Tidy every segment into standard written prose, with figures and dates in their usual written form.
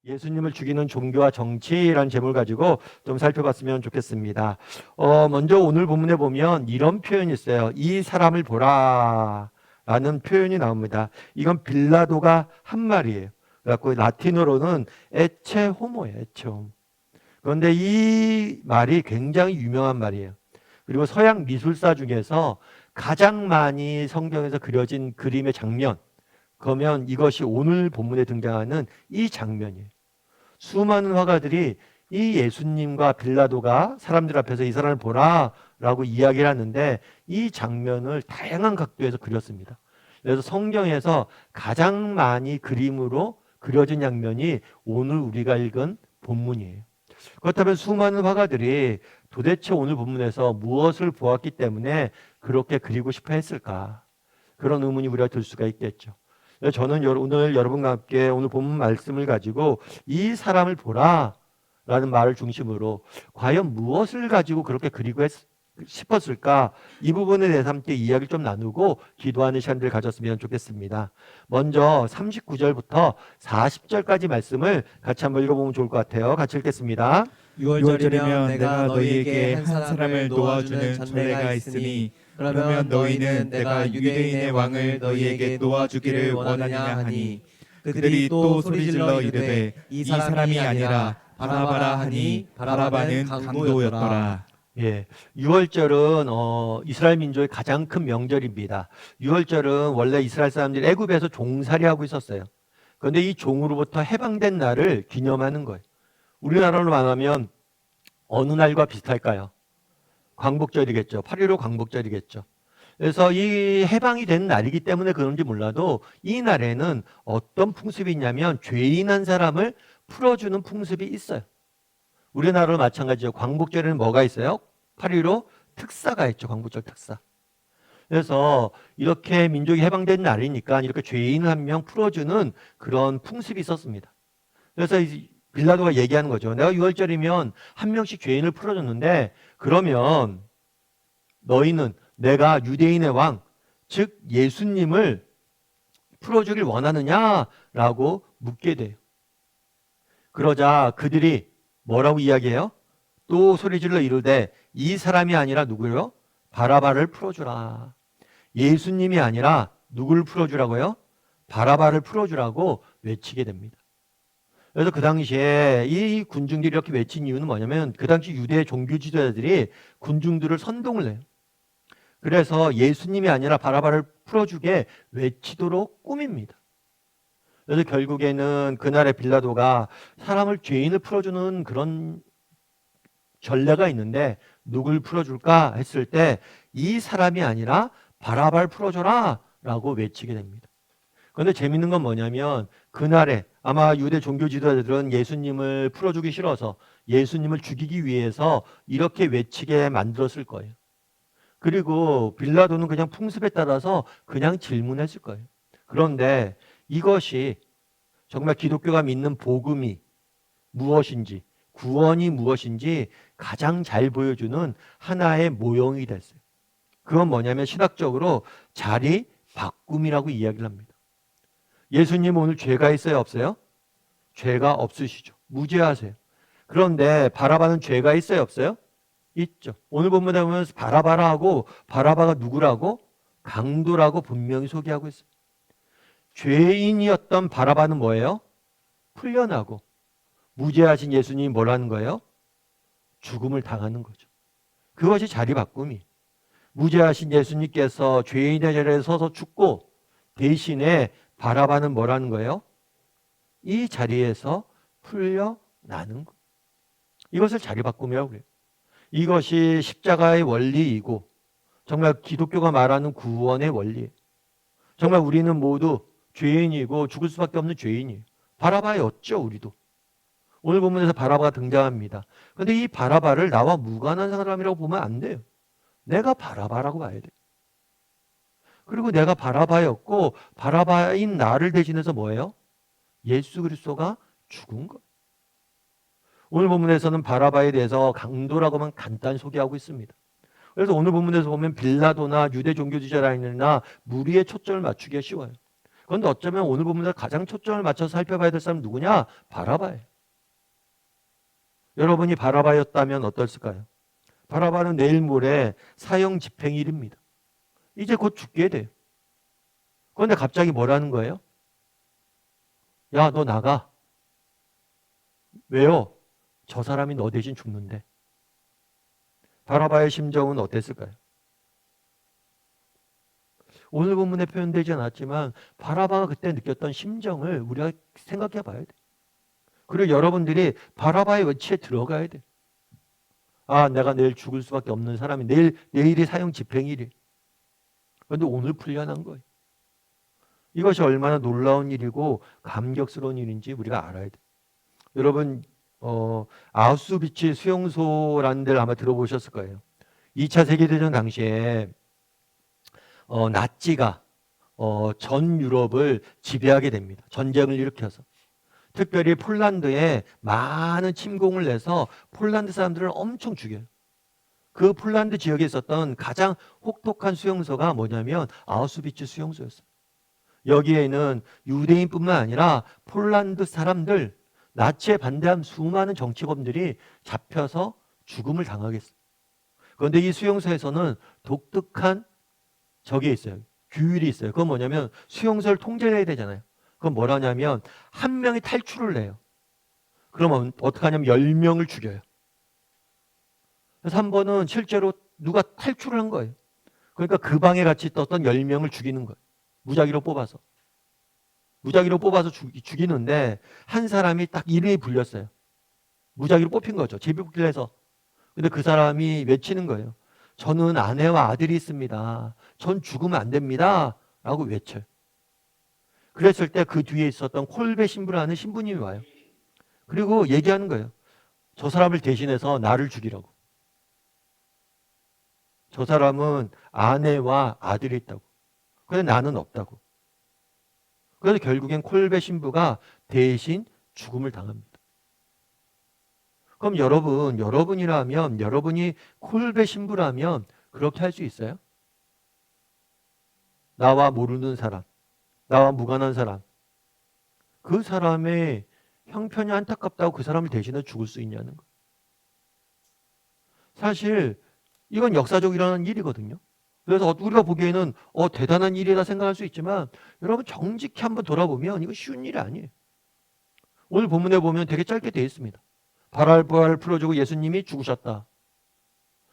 예수님을 죽이는 종교와 정치라는 제목을 가지고 좀 살펴봤으면 좋겠습니다. 먼저 오늘 본문에 보면 이런 표현이 있어요. 이 사람을 보라 라는 표현이 나옵니다. 이건 빌라도가 한 말이에요. 그래갖고 라틴어로는 에체 호모예요. 에체 호모. 그런데 이 말이 굉장히 유명한 말이에요. 그리고 서양 미술사 중에서 가장 많이 성경에서 그려진 그림의 장면, 그러면 이것이 오늘 본문에 등장하는 이 장면이에요. 수많은 화가들이 이 예수님과 빌라도가 사람들 앞에서 이 사람을 보라 라고 이야기를 하는데 이 장면을 다양한 각도에서 그렸습니다. 그래서 성경에서 가장 많이 그림으로 그려진 장면이 오늘 우리가 읽은 본문이에요. 그렇다면 수많은 화가들이 도대체 오늘 본문에서 무엇을 보았기 때문에 그렇게 그리고 싶어 했을까? 그런 의문이 우리가 들 수가 있겠죠. 저는 오늘 여러분과 함께 오늘 본문 말씀을 가지고 이 사람을 보라 라는 말을 중심으로 과연 무엇을 가지고 그렇게 그리고 싶었을까? 이 부분에 대해서 함께 이야기를 좀 나누고 기도하는 시간들을 가졌으면 좋겠습니다. 먼저 39절부터 40절까지 말씀을 같이 한번 읽어보면 좋을 것 같아요. 같이 읽겠습니다. 6월절이면 내가 너희에게 한 사람을 놓아주는 전례가 있으니 그러면 너희는 내가 유대인의 왕을 너희에게 놓아주기를 원하느냐 하니 그들이 또 소리질러 이르되 이 사람이 아니라 바라바라 하니 바라바는 강도였더라. 예, 6월절은 이스라엘 민족의 가장 큰 명절입니다. 6월절은 원래 이스라엘 사람들이 애굽에서 종살이하고 있었어요. 그런데 이 종으로부터 해방된 날을 기념하는 거예요. 우리나라로 말하면 어느 날과 비슷할까요? 광복절이겠죠. 8.15 광복절이겠죠. 그래서 이 해방이 된 날이기 때문에 그런지 몰라도 이 날에는 어떤 풍습이 있냐면 죄인 한 사람을 풀어주는 풍습이 있어요. 우리나라로 마찬가지죠. 광복절에는 뭐가 있어요? 8.15 특사가 있죠. 광복절 특사. 그래서 이렇게 민족이 해방된 날이니까 이렇게 죄인 한 명 풀어주는 그런 풍습이 있었습니다. 그래서 빌라도가 얘기하는 거죠. 내가 6월절이면 한 명씩 죄인을 풀어줬는데 그러면 너희는 내가 유대인의 왕, 즉 예수님을 풀어주길 원하느냐라고 묻게 돼요. 그러자 그들이 뭐라고 이야기해요? 또 소리질러 이르되 이 사람이 아니라 누구요? 바라바를 풀어주라. 예수님이 아니라 누구를 풀어주라고요? 바라바를 풀어주라고 외치게 됩니다. 그래서 그 당시에 이 군중들이 이렇게 외친 이유는 뭐냐면 그 당시 유대 종교 지도자들이 군중들을 선동을 해요. 그래서 예수님이 아니라 바라바를 풀어주게 외치도록 꾸밉니다. 그래서 결국에는 그날의 빌라도가 사람을 죄인을 풀어주는 그런 전례가 있는데 누굴 풀어줄까 했을 때 이 사람이 아니라 바라바를 풀어줘라 라고 외치게 됩니다. 그런데 재밌는 건 뭐냐면 그날에 아마 유대 종교 지도자들은 예수님을 풀어주기 싫어서 예수님을 죽이기 위해서 이렇게 외치게 만들었을 거예요. 그리고 빌라도는 그냥 풍습에 따라서 그냥 질문했을 거예요. 그런데 이것이 정말 기독교가 믿는 복음이 무엇인지, 구원이 무엇인지 가장 잘 보여주는 하나의 모형이 됐어요. 그건 뭐냐면 신학적으로 자리 바꿈이라고 이야기를 합니다. 예수님 오늘 죄가 있어요, 없어요? 죄가 없으시죠. 무죄하세요. 그런데 바라바는 죄가 있어요, 없어요? 있죠. 오늘 본문에 보면 바라바라하고 바라바가 누구라고? 강도라고 분명히 소개하고 있어요. 죄인이었던 바라바는 뭐예요? 풀려나고 무죄하신 예수님이 뭐라는 거예요? 죽음을 당하는 거죠. 그것이 자리 바꿈이. 무죄하신 예수님께서 죄인의 자리에 서서 죽고 대신에 바라바는 뭐라는 거예요? 이 자리에서 풀려나는 거. 이것을 자리 바꿈이라고 그래요. 이것이 십자가의 원리이고 정말 기독교가 말하는 구원의 원리예요. 정말 우리는 모두 죄인이고 죽을 수밖에 없는 죄인이에요. 바라바였죠, 우리도. 오늘 본문에서 바라바가 등장합니다. 그런데 이 바라바를 나와 무관한 사람이라고 보면 안 돼요. 내가 바라바라고 봐야 돼요. 그리고 내가 바라바였고 바라바인 나를 대신해서 뭐예요? 예수 그리스도가 죽은 것. 오늘 본문에서는 바라바에 대해서 강도라고만 간단히 소개하고 있습니다. 그래서 오늘 본문에서 보면 빌라도나 유대 종교 지도자라나 무리의 초점을 맞추기가 쉬워요. 그런데 어쩌면 오늘 본문에서 가장 초점을 맞춰서 살펴봐야 될 사람은 누구냐? 바라바예요. 여러분이 바라바였다면 어떨까요? 바라바는 내일 모레 사형 집행일입니다. 이제 곧 죽게 돼요. 그런데 갑자기 뭐라는 거예요? 야, 너 나가. 왜요? 저 사람이 너 대신 죽는데. 바라바의 심정은 어땠을까요? 오늘 본문에 표현되지 않았지만 바라바가 그때 느꼈던 심정을 우리가 생각해 봐야 돼. 그리고 여러분들이 바라바의 위치에 들어가야 돼. 아, 내가 내일 죽을 수밖에 없는 사람이 내일이 사형 집행일이. 그런데 오늘 풀려난 거예요. 이것이 얼마나 놀라운 일이고 감격스러운 일인지 우리가 알아야 돼. 여러분, 아우슈비츠 수용소라는 데를 아마 들어보셨을 거예요. 2차 세계대전 당시에 나치가 전 유럽을 지배하게 됩니다. 전쟁을 일으켜서. 특별히 폴란드에 많은 침공을 내서 폴란드 사람들을 엄청 죽여요. 그 폴란드 지역에 있었던 가장 혹독한 수용소가 뭐냐면 아우슈비츠 수용소였어요. 여기에는 유대인뿐만 아니라 폴란드 사람들, 나치에 반대한 수많은 정치범들이 잡혀서 죽음을 당하겠어요. 그런데 이 수용소에서는 독특한 저게 있어요. 규율이 있어요. 그건 뭐냐면 수용소를 통제를 해야 되잖아요. 그건 뭐라냐면 한 명이 탈출을 해요. 그러면 어떻게 하냐면 10명을 죽여요. 그래서 한 번은 실제로 누가 탈출을 한 거예요. 그러니까 그 방에 같이 있었던 10명을 죽이는 거예요. 무작위로 뽑아서. 무작위로 뽑아서 죽이는데 한 사람이 딱 이름이 불렸어요. 무작위로 뽑힌 거죠. 제비뽑기를 해서. 근데 그 사람이 외치는 거예요. 저는 아내와 아들이 있습니다. 전 죽으면 안 됩니다. 라고 외쳐요. 그랬을 때 그 뒤에 있었던 콜베 신부라는 신부님이 와요. 그리고 얘기하는 거예요. 저 사람을 대신해서 나를 죽이라고. 저 사람은 아내와 아들이 있다고. 근데 나는 없다고. 그래서 결국엔 콜베 신부가 대신 죽음을 당합니다. 그럼 여러분이라면, 여러분이 콜베 신부라면 그렇게 할 수 있어요? 나와 모르는 사람, 나와 무관한 사람, 그 사람의 형편이 안타깝다고 그 사람을 대신해 죽을 수 있냐는 거. 사실 이건 역사적으로 일어난 일이거든요. 그래서 우리가 보기에는 대단한 일이다 생각할 수 있지만 여러분 정직히 한번 돌아보면 이거 쉬운 일이 아니에요. 오늘 본문에 보면 되게 짧게 되어 있습니다. 바랄바를 풀어주고 예수님이 죽으셨다.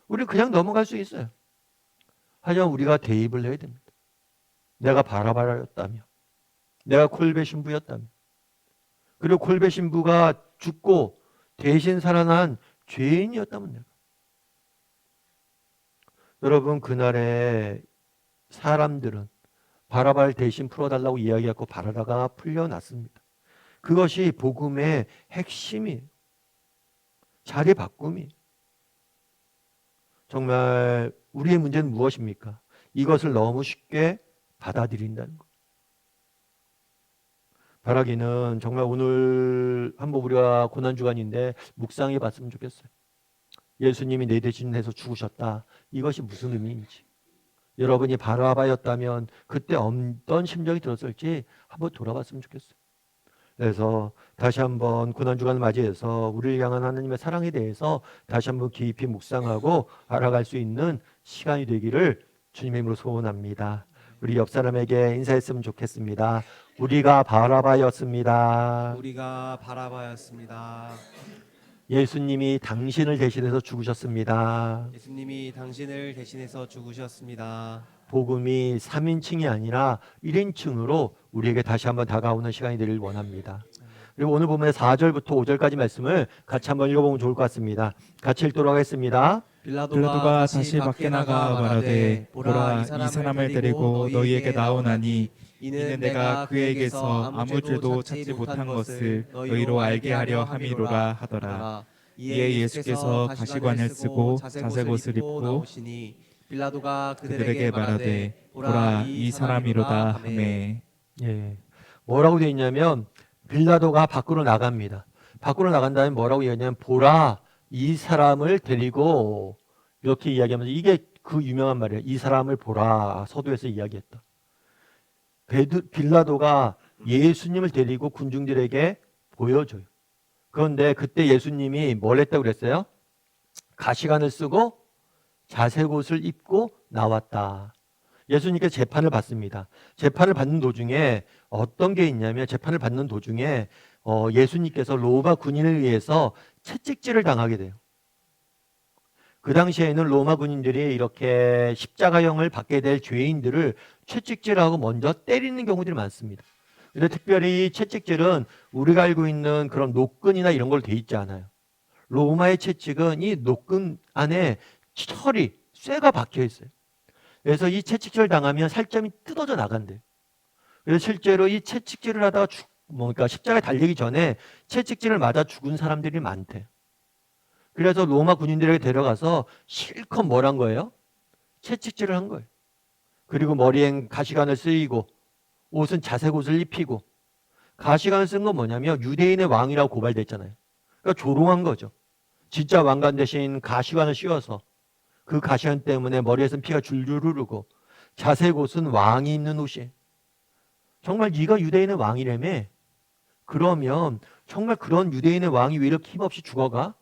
우리는 그냥 넘어갈 수 있어요. 하지만 우리가 대입을 해야 됩니다. 내가 바라바였다며, 내가 콜베 신부였다며, 그리고 콜베 신부가 죽고 대신 살아난 죄인이었다면 내가. 여러분, 그날에 사람들은 바라바를 대신 풀어달라고 이야기하고 바라바가 풀려났습니다. 그것이 복음의 핵심이에요. 자리 바꿈이. 정말 우리의 문제는 무엇입니까? 이것을 너무 쉽게 받아들인다는 것. 바라기는 정말 오늘 한번 우리가 고난주간인데 묵상해 봤으면 좋겠어요. 예수님이 내 대신해서 죽으셨다. 이것이 무슨 의미인지. 여러분이 바라바였다면 그때 어떤 심정이 들었을지 한번 돌아봤으면 좋겠어요. 그래서 다시 한번 고난주간을 맞이해서 우리를 향한 하나님의 사랑에 대해서 다시 한번 깊이 묵상하고 알아갈 수 있는 시간이 되기를 주님의 이름으로 소원합니다. 우리 옆 사람에게 인사했으면 좋겠습니다. 우리가 바라바였습니다. 우리가 바라바였습니다. 예수님이 당신을 대신해서 죽으셨습니다. 예수님이 당신을 대신해서 죽으셨습니다. 복음이 3인칭이 아니라 1인칭으로 우리에게 다시 한번 다가오는 시간이 되길 원합니다. 그리고 오늘 보면 4절부터 5절까지 말씀을 같이 한번 읽어보면 좋을 것 같습니다. 같이 읽도록 하겠습니다. 빌라도가 다시 밖에 나가 말하되 보라 이 사람을 데리고 너희에게 나오나니 이는 내가 그에게서 아무 죄도 찾지 못한 것을 너희로 알게 하려 함이로라 하더라. 이에 예수께서 가시관을 쓰고 자색옷을 입고 나오시니 빌라도가 그들에게 말하되 보라 이 사람이로다 하매. 예, 뭐라고 되어 있냐면 빌라도가 밖으로 나갑니다. 밖으로 나간 다음에 뭐라고 얘기하냐면 보라 이 사람을 데리고 이렇게 이야기하면서 이게 그 유명한 말이에요. 이 사람을 보라. 서두에서 이야기했다. 빌라도가 예수님을 데리고 군중들에게 보여줘요. 그런데 그때 예수님이 뭘 했다고 그랬어요? 가시관을 쓰고 자색옷을 입고 나왔다. 예수님께서 재판을 받습니다. 재판을 받는 도중에 어떤 게 있냐면 재판을 받는 도중에 예수님께서 로마 군인에 의해서 채찍질을 당하게 돼요. 그 당시에는 로마 군인들이 이렇게 십자가형을 받게 될 죄인들을 채찍질하고 먼저 때리는 경우들이 많습니다. 근데 특별히 이 채찍질은 우리가 알고 있는 그런 노끈이나 이런 걸로 돼 있지 않아요. 로마의 채찍은 이 노끈 안에 철이, 쇠가 박혀 있어요. 그래서 이 채찍질을 당하면 살점이 뜯어져 나간대요. 그래서 실제로 이 채찍질을 하다가 그러니까 십자가에 달리기 전에 채찍질을 맞아 죽은 사람들이 많대요. 그래서 로마 군인들에게 데려가서 실컷 뭘 한 거예요? 채찍질을 한 거예요. 그리고 머리엔 가시관을 쓰이고 옷은 자색옷을 입히고, 가시관을 쓴 건 뭐냐면 유대인의 왕이라고 고발됐잖아요. 그러니까 조롱한 거죠. 진짜 왕관 대신 가시관을 씌워서 그 가시관 때문에 머리에서는 피가 줄줄 흐르고, 자색옷은 왕이 입는 옷이에요. 정말 네가 유대인의 왕이라며? 그러면 정말 그런 유대인의 왕이 왜 이렇게 힘없이 죽어가?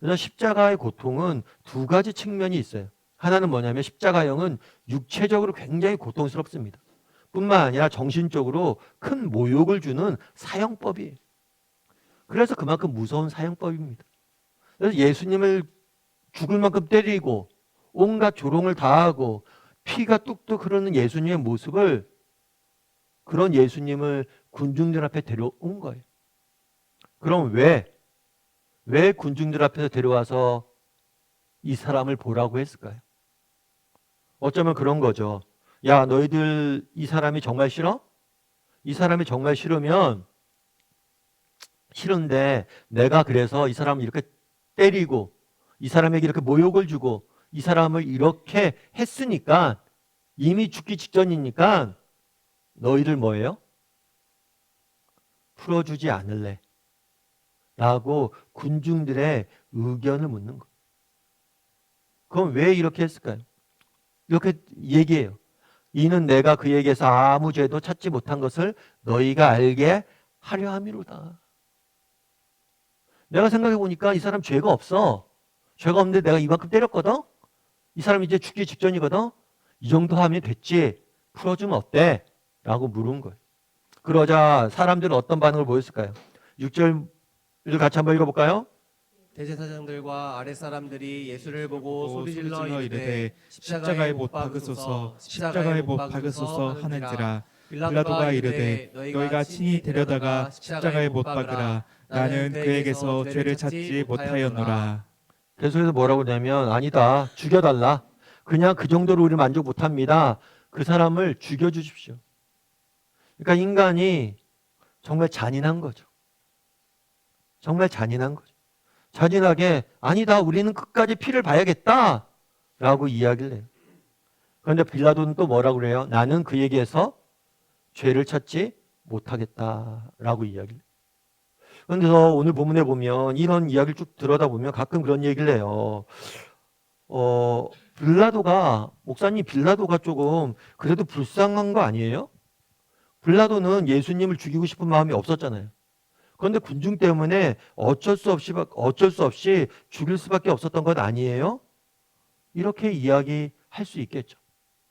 그래서 십자가의 고통은 두 가지 측면이 있어요. 하나는 뭐냐면 십자가형은 육체적으로 굉장히 고통스럽습니다. 뿐만 아니라 정신적으로 큰 모욕을 주는 사형법이에요. 그래서 그만큼 무서운 사형법입니다. 그래서 예수님을 죽을 만큼 때리고 온갖 조롱을 다하고 피가 뚝뚝 흐르는 예수님의 모습을, 그런 예수님을 군중들 앞에 데려온 거예요. 그럼 왜 군중들 앞에서 데려와서 이 사람을 보라고 했을까요? 어쩌면 그런 거죠. 야, 너희들 이 사람이 정말 싫어? 이 사람이 정말 싫은데 내가 그래서 이 사람을 이렇게 때리고 이 사람에게 이렇게 모욕을 주고 이 사람을 이렇게 했으니까, 이미 죽기 직전이니까 너희들 뭐예요? 풀어주지 않을래? 라고 군중들의 의견을 묻는 거예요. 그럼 왜 이렇게 했을까요? 이렇게 얘기해요. 이는 내가 그에게서 아무 죄도 찾지 못한 것을 너희가 알게 하려 함이로다. 내가 생각해 보니까 이 사람 죄가 없어. 죄가 없는데 내가 이만큼 때렸거든? 이 사람 이제 죽기 직전이거든? 이 정도 하면 됐지. 풀어주면 어때? 라고 물은 거예요. 그러자 사람들은 어떤 반응을 보였을까요? 6절 같이 한번 읽어볼까요? 대제사장들과 아랫사람들이 예수를 보고 소리질러 소리질러 이르되 이르되 십자가에 못 박으소서, 십자가에 못 박으소서 하는지라. 빌라도가 이르되 너희가 친히 데려다가 십자가에 못 박으라. 나는 그에게서 죄를 찾지 못하였노라. 계속해서 뭐라고 하냐면, 아니다, 죽여달라. 그냥 그 정도로 우리 만족 못합니다. 그 사람을 죽여주십시오. 그러니까 인간이 정말 잔인한 거죠. 정말 잔인한 거죠. 잔인하게 아니다, 우리는 끝까지 피를 봐야겠다 라고 이야기를 해요. 그런데 빌라도는 또 뭐라고 그래요? 나는 그에게서 죄를 찾지 못하겠다라고 이야기를 해요. 그런데서 오늘 본문에 보면 이런 이야기를 쭉 들여다보면 가끔 그런 얘기를 해요. 목사님 빌라도가 조금 그래도 불쌍한 거 아니에요? 빌라도는 예수님을 죽이고 싶은 마음이 없었잖아요. 그런데 군중 때문에 어쩔 수 없이 죽일 수밖에 없었던 것 아니에요? 이렇게 이야기할 수 있겠죠.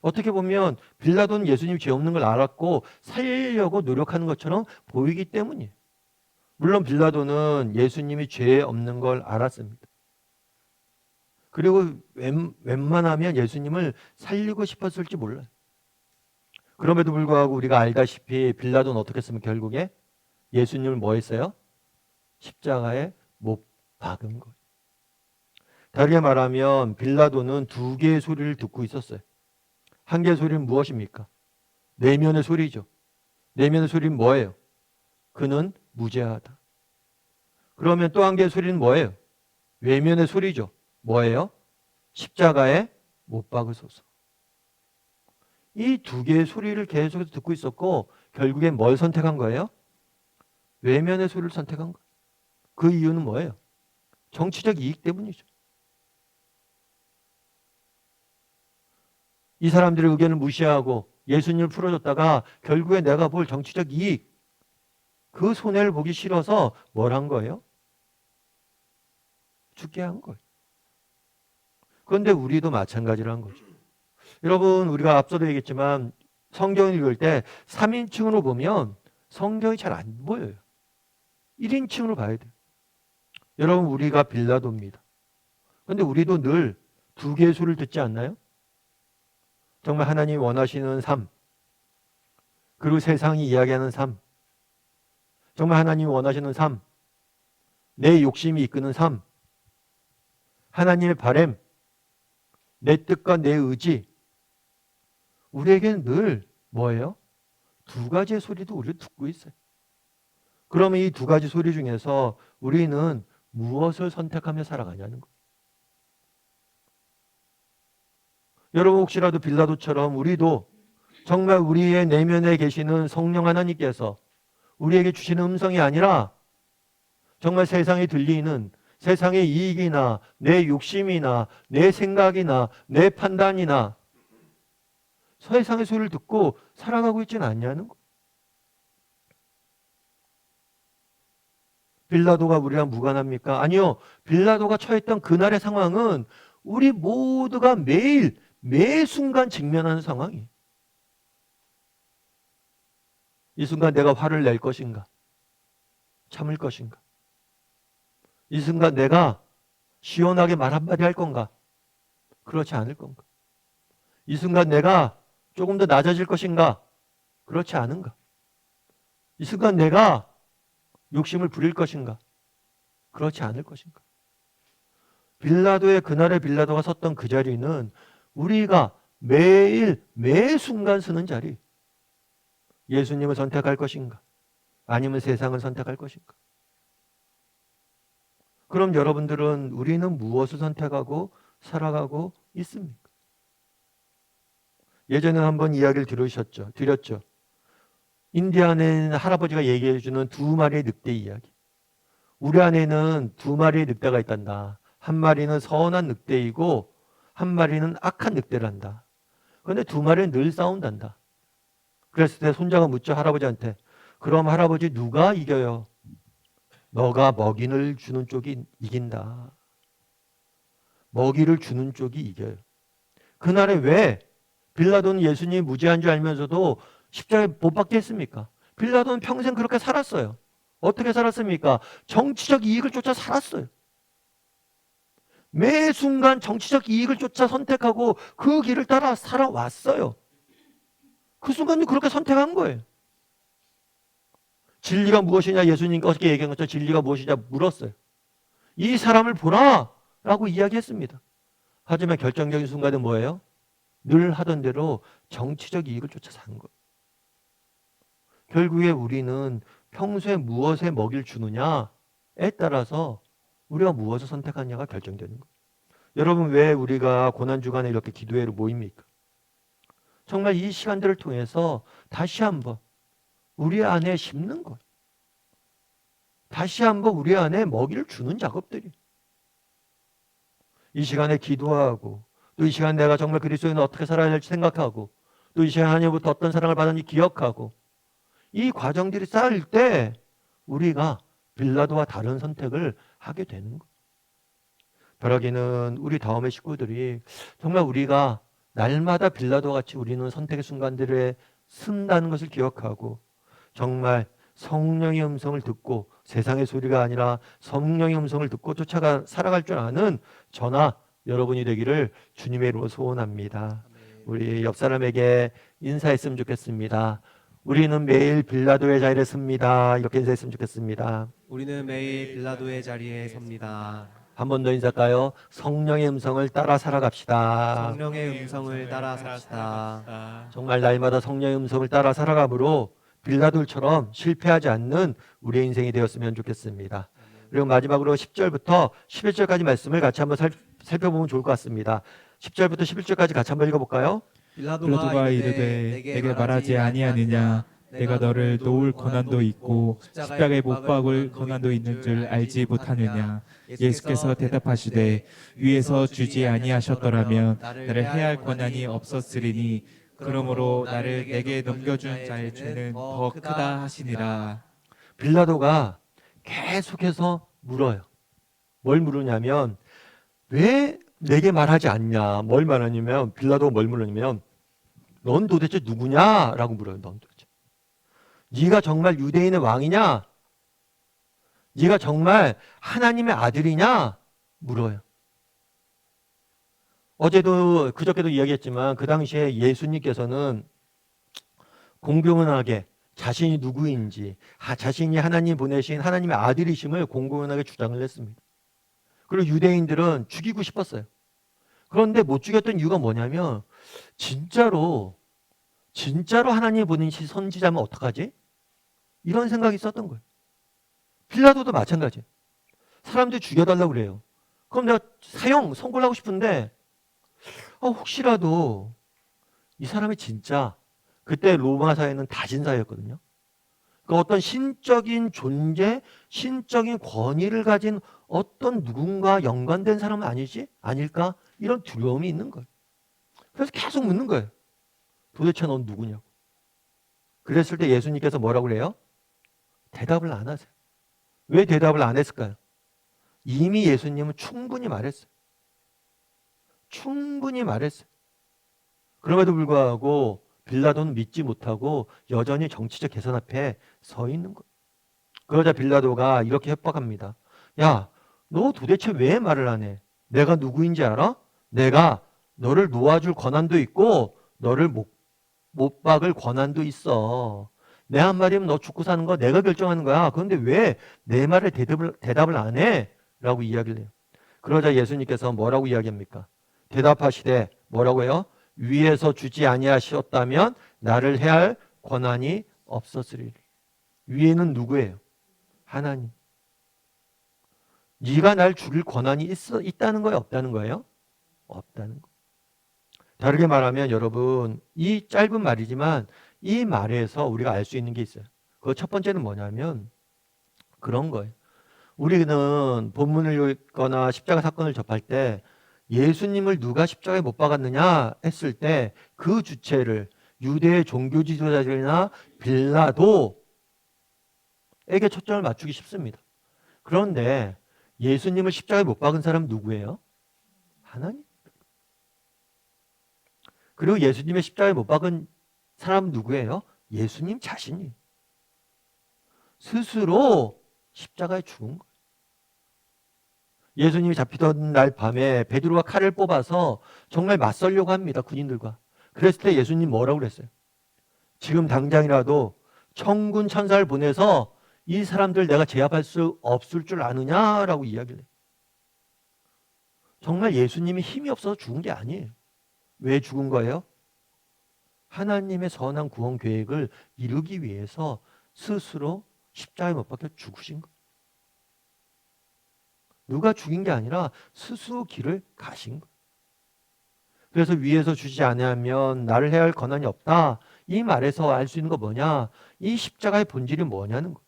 어떻게 보면 빌라도는 예수님이 죄 없는 걸 알았고 살리려고 노력하는 것처럼 보이기 때문이에요. 물론 빌라도는 예수님이 죄 없는 걸 알았습니다. 그리고 웬만하면 예수님을 살리고 싶었을지 몰라요. 그럼에도 불구하고 우리가 알다시피 빌라도는 어떻게 했으면 결국에 예수님을 뭐 했어요? 십자가에 못 박은 거예요. 다르게 말하면 빌라도는 두 개의 소리를 듣고 있었어요. 한 개의 소리는 무엇입니까? 내면의 소리죠. 내면의 소리는 뭐예요? 그는 무죄하다. 그러면 또 한 개의 소리는 뭐예요? 외면의 소리죠. 뭐예요? 십자가에 못 박으소서. 이 두 개의 소리를 계속해서 듣고 있었고 결국엔 뭘 선택한 거예요? 외면의 소리를 선택한 거예요. 그 이유는 뭐예요? 정치적 이익 때문이죠. 이 사람들의 의견을 무시하고 예수님을 풀어줬다가 결국에 내가 볼 정치적 이익, 그 손해를 보기 싫어서 뭘 한 거예요? 죽게 한 거예요. 그런데 우리도 마찬가지로 한 거죠. 여러분, 우리가 앞서도 얘기했지만 성경을 읽을 때 3인칭으로 보면 성경이 잘 안 보여요. 1인칭으로 봐야 돼요. 여러분, 우리가 빌라도입니다. 그런데 우리도 늘 두 개의 소리를 듣지 않나요? 정말 하나님이 원하시는 삶, 그리고 세상이 이야기하는 삶, 정말 하나님이 원하시는 삶, 내 욕심이 이끄는 삶, 하나님의 바람, 내 뜻과 내 의지, 우리에게는 늘 뭐예요? 두 가지의 소리도 우리를 듣고 있어요. 그러면 이 두 가지 소리 중에서 우리는 무엇을 선택하며 살아가냐는 거예요. 여러분, 혹시라도 빌라도처럼 우리도 정말 우리의 내면에 계시는 성령 하나님께서 우리에게 주시는 음성이 아니라 정말 세상에 들리는 세상의 이익이나 내 욕심이나 내 생각이나 내 판단이나 세상의 소리를 듣고 살아가고 있지는 않냐는 거예요. 빌라도가 우리랑 무관합니까? 아니요. 빌라도가 처했던 그날의 상황은 우리 모두가 매일 매 순간 직면하는 상황이에요. 이 순간 내가 화를 낼 것인가? 참을 것인가? 이 순간 내가 시원하게 말 한마디 할 건가? 그렇지 않을 건가? 이 순간 내가 조금 더 낮아질 것인가? 그렇지 않은가? 이 순간 내가 욕심을 부릴 것인가? 그렇지 않을 것인가? 빌라도의 그날의 빌라도가 섰던 그 자리는 우리가 매일 매 순간 서는 자리. 예수님을 선택할 것인가? 아니면 세상을 선택할 것인가? 그럼 여러분들은 우리는 무엇을 선택하고 살아가고 있습니까? 예전에 한번 이야기를 드렸죠. 인디안에는 할아버지가 얘기해 주는 두 마리의 늑대 이야기. 우리 안에는 두 마리의 늑대가 있단다. 한 마리는 선한 늑대이고 한 마리는 악한 늑대란다. 그런데 두 마리는 늘 싸운단다. 그랬을 때 손자가 묻죠, 할아버지한테. 그럼 할아버지 누가 이겨요? 너가 먹이를 주는 쪽이 이긴다. 먹이를 주는 쪽이 이겨요. 그날에 왜 빌라도는 예수님이 무죄한 줄 알면서도 십자가에 못 박게 했습니까? 빌라도는 평생 그렇게 살았어요. 어떻게 살았습니까? 정치적 이익을 쫓아 살았어요. 매 순간 정치적 이익을 쫓아 선택하고 그 길을 따라 살아왔어요. 그 순간도 그렇게 선택한 거예요. 진리가 무엇이냐, 예수님께 어떻게 얘기한 것처럼 진리가 무엇이냐 물었어요. 이 사람을 보라 라고 이야기했습니다. 하지만 결정적인 순간은 뭐예요? 늘 하던 대로 정치적 이익을 쫓아 사는 거예요. 결국에 우리는 평소에 무엇에 먹이를 주느냐에 따라서 우리가 무엇을 선택하느냐가 결정되는 거예요. 여러분, 왜 우리가 고난주간에 이렇게 기도회로 모입니까? 정말 이 시간들을 통해서 다시 한번 우리 안에 심는 것, 다시 한번 우리 안에 먹이를 주는 작업들이, 이 시간에 기도하고 또 이 시간 내가 정말 그리스도인은 어떻게 살아야 될지 생각하고 또 이 시간 하나님부터 어떤 사랑을 받았는지 기억하고 이 과정들이 쌓일 때 우리가 빌라도와 다른 선택을 하게 되는 거예요. 벼락이는 우리 다음의 식구들이 정말 우리가 날마다 빌라도와 같이 우리는 선택의 순간들에 쓴다는 것을 기억하고 정말 성령의 음성을 듣고 세상의 소리가 아니라 성령의 음성을 듣고 쫓아가 살아갈 줄 아는 저나 여러분이 되기를 주님의 이름으로 소원합니다. 우리 옆 사람에게 인사했으면 좋겠습니다. 우리는 매일 빌라도의 자리에 섭니다. 이렇게 인사했으면 좋겠습니다. 우리는 매일 빌라도의 자리에 섭니다. 한 번 더 인사할까요? 성령의 음성을 따라 살아갑시다. 성령의 음성을 따라 삽시다. 정말 날마다 성령의 음성을 따라 살아감으로 빌라도처럼 실패하지 않는 우리의 인생이 되었으면 좋겠습니다. 그리고 마지막으로 10절부터 11절까지 말씀을 같이 한번 살펴보면 좋을 것 같습니다. 10절부터 11절까지 같이 한번 읽어볼까요? 빌라도가 이르되 내게 말하지 아니하느냐 내가 너를 놓을 고난도 있고 십자가에 못 박을 고난도 있는 줄 알지 못하느냐. 예수께서 대답하시되 위에서 주지 아니하셨더라면 나를 해할 권한이 없었으리니 그러므로 나를 내게 넘겨준 자의 죄는 더 크다 하시니라. 빌라도가 계속해서 물어요. 뭘 물으냐면 왜 내게 말하지 않냐. 뭘 말하냐면 빌라도가 뭘 물으냐면 넌 도대체 누구냐라고 물어요. 넌 도대체 네가 정말 유대인의 왕이냐? 네가 정말 하나님의 아들이냐? 물어요. 어제도 그저께도 이야기했지만 그 당시에 예수님께서는 공공연하게 자신이 누구인지, 자신이 하나님 보내신 하나님의 아들이심을 공공연하게 주장을 했습니다. 그리고 유대인들은 죽이고 싶었어요. 그런데 못 죽였던 이유가 뭐냐면 진짜로 하나님이 보내신 선지자면 어떡하지? 이런 생각이 있었던 거예요. 빌라도도 마찬가지예요. 사람들이 죽여달라고 그래요. 그럼 내가 선고를 하고 싶은데 혹시라도 이 사람이 진짜 그때 로마 사회는 다신사였거든요. 그 어떤 신적인 존재, 신적인 권위를 가진 어떤 누군가 연관된 사람은 아니지? 아닐까? 이런 두려움이 있는 거예요. 그래서 계속 묻는 거예요. 도대체 넌 누구냐고. 그랬을 때 예수님께서 뭐라고 그래요? 대답을 안 하세요. 왜 대답을 안 했을까요? 이미 예수님은 충분히 말했어요. 충분히 말했어요. 그럼에도 불구하고 빌라도는 믿지 못하고 여전히 정치적 계산 앞에 서 있는 거예요. 그러자 빌라도가 이렇게 협박합니다. 야, 너 도대체 왜 말을 안 해? 내가 누구인지 알아? 내가 너를 놓아줄 권한도 있고 너를 못 박을 권한도 있어. 내 한마디면 너 죽고 사는 거 내가 결정하는 거야. 그런데 왜 내 말에 대답을 안 해? 라고 이야기를 해요. 그러자 예수님께서 뭐라고 이야기합니까? 대답하시되 뭐라고 해요? 위에서 주지 아니하셨다면 나를 해할 권한이 없었으리니. 위에는 누구예요? 하나님. 네가 날 죽일 권한이 있다는 거예요? 없다는 거예요? 없다는 거. 다르게 말하면 여러분 이 짧은 말이지만 이 말에서 우리가 알 수 있는 게 있어요. 그 첫 번째는 뭐냐면 그런 거예요. 우리는 본문을 읽거나 십자가 사건을 접할 때 예수님을 누가 십자가에 못 박았느냐 했을 때 그 주체를 유대의 종교 지도자들이나 빌라도에게 초점을 맞추기 쉽습니다. 그런데 예수님을 십자가에 못 박은 사람은 누구예요? 하나님. 그리고 예수님의 십자가에 못 박은 사람은 누구예요? 예수님 자신이 스스로 십자가에 죽은 거예요. 예수님이 잡히던 날 밤에 베드로가 칼을 뽑아서 정말 맞설려고 합니다. 군인들과. 그랬을 때 예수님 뭐라고 그랬어요? 지금 당장이라도 천군 천사를 보내서 이 사람들 내가 제압할 수 없을 줄 아느냐라고 이야기를 해요. 정말 예수님이 힘이 없어서 죽은 게 아니에요. 왜 죽은 거예요? 하나님의 선한 구원 계획을 이루기 위해서 스스로 십자가에 못 박혀 죽으신 거예요. 누가 죽인 게 아니라 스스로 길을 가신 거예요. 그래서 위에서 주지 않으면 나를 해야 할 권한이 없다. 이 말에서 알 수 있는 거 뭐냐? 이 십자가의 본질이 뭐냐는 거예요.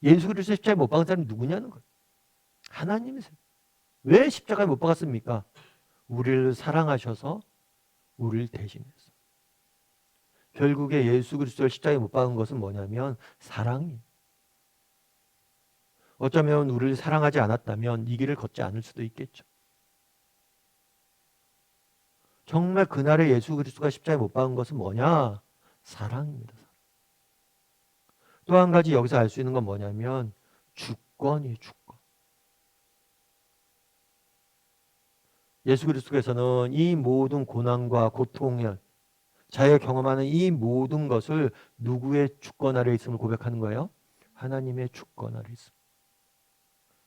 예수 그리스도 십자가에 못 박은 사람이 누구냐는 거예요. 하나님이세요. 왜 십자가에 못 박았습니까? 우리를 사랑하셔서 우리를 대신해서. 결국에 예수 그리스도를 십자가에 못 박은 것은 뭐냐면 사랑이에요. 어쩌면 우리를 사랑하지 않았다면 이 길을 걷지 않을 수도 있겠죠. 정말 그날에 예수 그리스도가 십자가에 못 박은 것은 뭐냐? 사랑입니다. 또 한 가지 여기서 알 수 있는 건 뭐냐면 주권이에요. 주권. 예수 그리스도께서는 이 모든 고난과 고통을 자기가 경험하는 이 모든 것을 누구의 주권 아래 있음을 고백하는 거예요? 하나님의 주권 아래 있음.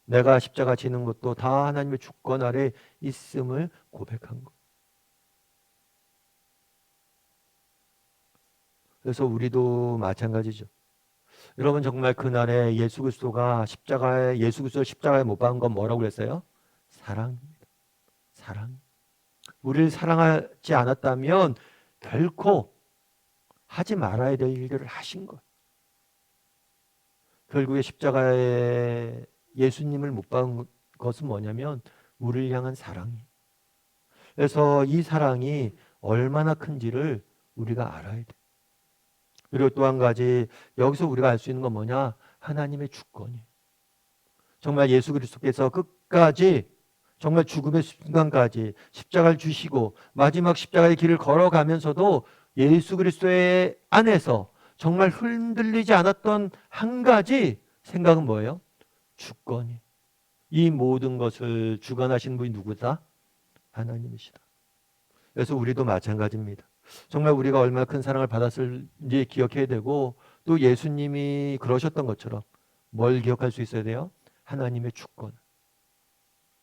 내가 십자가 지는 것도 다 하나님의 주권 아래 있음을 고백한 거. 그래서 우리도 마찬가지죠. 여러분 정말 그날에 예수 그리스도를 십자가에 못 박은 건 뭐라고 그랬어요? 사랑입니다. 사랑. 우리를 사랑하지 않았다면 결코 하지 말아야 될 일들을 하신 거예요. 결국에 십자가에 예수님을 못 박은 것은 뭐냐면 우리를 향한 사랑이에요. 그래서 이 사랑이 얼마나 큰지를 우리가 알아야 돼. 그리고 또 한 가지 여기서 우리가 알 수 있는 건 뭐냐? 하나님의 주권이에요. 정말 예수 그리스도께서 끝까지 정말 죽음의 순간까지 십자가를 주시고 마지막 십자가의 길을 걸어가면서도 예수 그리스도의 안에서 정말 흔들리지 않았던 한 가지 생각은 뭐예요? 주권이. 이 모든 것을 주관하시는 분이 누구다? 하나님이시다. 그래서 우리도 마찬가지입니다. 정말 우리가 얼마나 큰 사랑을 받았을지 기억해야 되고 또 예수님이 그러셨던 것처럼 뭘 기억할 수 있어야 돼요? 하나님의 주권.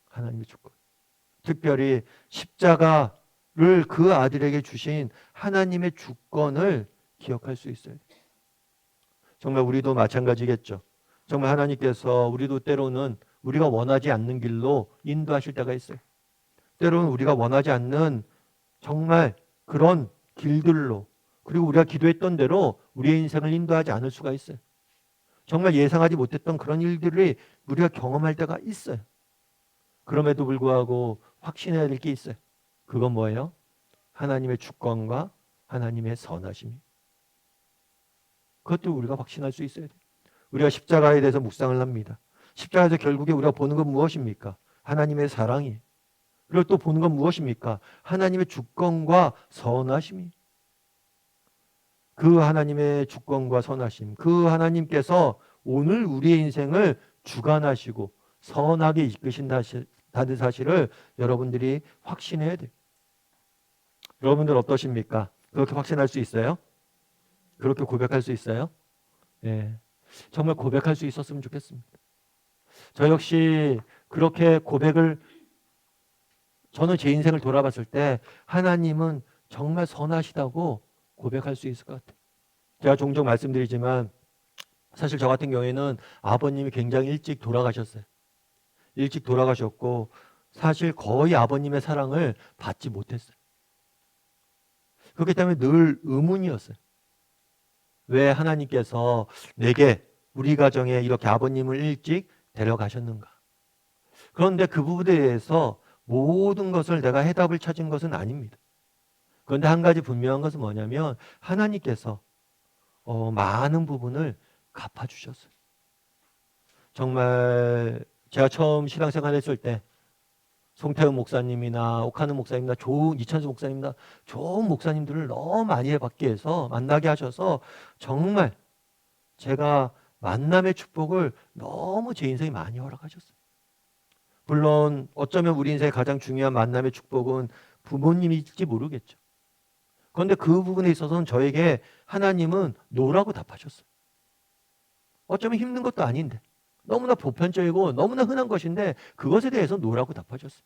하나님의 주권. 특별히 십자가를 그 아들에게 주신 하나님의 주권을 기억할 수 있어요. 정말 우리도 마찬가지겠죠. 정말 하나님께서 우리도 때로는 우리가 원하지 않는 길로 인도하실 때가 있어요. 때로는 우리가 원하지 않는 정말 그런 길들로 그리고 우리가 기도했던 대로 우리의 인생을 인도하지 않을 수가 있어요. 정말 예상하지 못했던 그런 일들이 우리가 경험할 때가 있어요. 그럼에도 불구하고 확신해야 될 게 있어요. 그건 뭐예요? 하나님의 주권과 하나님의 선하심이. 그것도 우리가 확신할 수 있어야 돼요. 우리가 십자가에 대해서 묵상을 합니다. 십자가에서 결국에 우리가 보는 건 무엇입니까? 하나님의 사랑이. 그리고 또 보는 건 무엇입니까? 하나님의 주권과 선하심이. 그 하나님의 주권과 선하심, 그 하나님께서 오늘 우리의 인생을 주관하시고 선하게 이끄신다는 사실을 여러분들이 확신해야 돼요. 여러분들 어떠십니까? 그렇게 확신할 수 있어요? 그렇게 고백할 수 있어요? 예. 정말 고백할 수 있었으면 좋겠습니다. 저 역시 그렇게 고백을 저는 제 인생을 돌아봤을 때 하나님은 정말 선하시다고 고백할 수 있을 것 같아요. 제가 종종 말씀드리지만 사실 저 같은 경우에는 아버님이 굉장히 일찍 돌아가셨어요. 일찍 돌아가셨고 사실 거의 아버님의 사랑을 받지 못했어요. 그렇기 때문에 늘 의문이었어요. 왜 하나님께서 내게 우리 가정에 이렇게 아버님을 일찍 데려가셨는가? 그런데 그 부분에 대해서 모든 것을 내가 해답을 찾은 것은 아닙니다. 그런데 한 가지 분명한 것은 뭐냐면 하나님께서 많은 부분을 갚아주셨어요. 정말 제가 처음 신앙생활 했을 때 송태훈 목사님이나 옥하는 목사님이나 이찬수 목사님이나 좋은 목사님들을 너무 많이 받게 해서 만나게 하셔서 정말 제가 만남의 축복을 너무 제 인생에 많이 허락하셨어요. 물론 어쩌면 우리 인생의 가장 중요한 만남의 축복은 부모님일지 모르겠죠. 그런데 그 부분에 있어서는 저에게 하나님은 노라고 답하셨어요. 어쩌면 힘든 것도 아닌데 너무나 보편적이고 너무나 흔한 것인데 그것에 대해서 노라고 답하셨어요.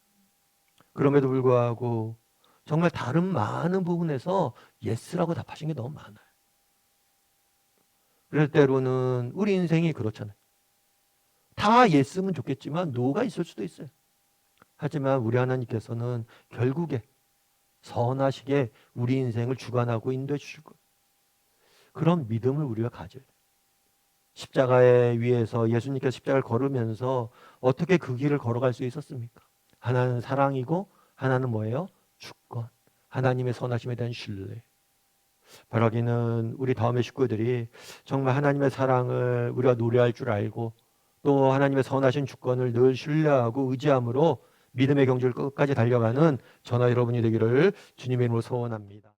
그럼에도 불구하고 정말 다른 많은 부분에서 예스라고 답하신 게 너무 많아요. 그럴 때로는 우리 인생이 그렇잖아요. 다 예스면 좋겠지만 노가 있을 수도 있어요. 하지만 우리 하나님께서는 결국에 선하시게 우리 인생을 주관하고 인도해 주실 거예요. 그런 믿음을 우리가 가져야 돼요. 십자가에 위에서 예수님께서 십자가를 걸으면서 어떻게 그 길을 걸어갈 수 있었습니까? 하나는 사랑이고 하나는 뭐예요? 주권. 하나님의 선하심에 대한 신뢰. 바라기는 우리 다음의 식구들이 정말 하나님의 사랑을 우리가 노래할 줄 알고 또 하나님의 선하신 주권을 늘 신뢰하고 의지함으로 믿음의 경주를 끝까지 달려가는 저나 여러분이 되기를 주님의 이름으로 소원합니다.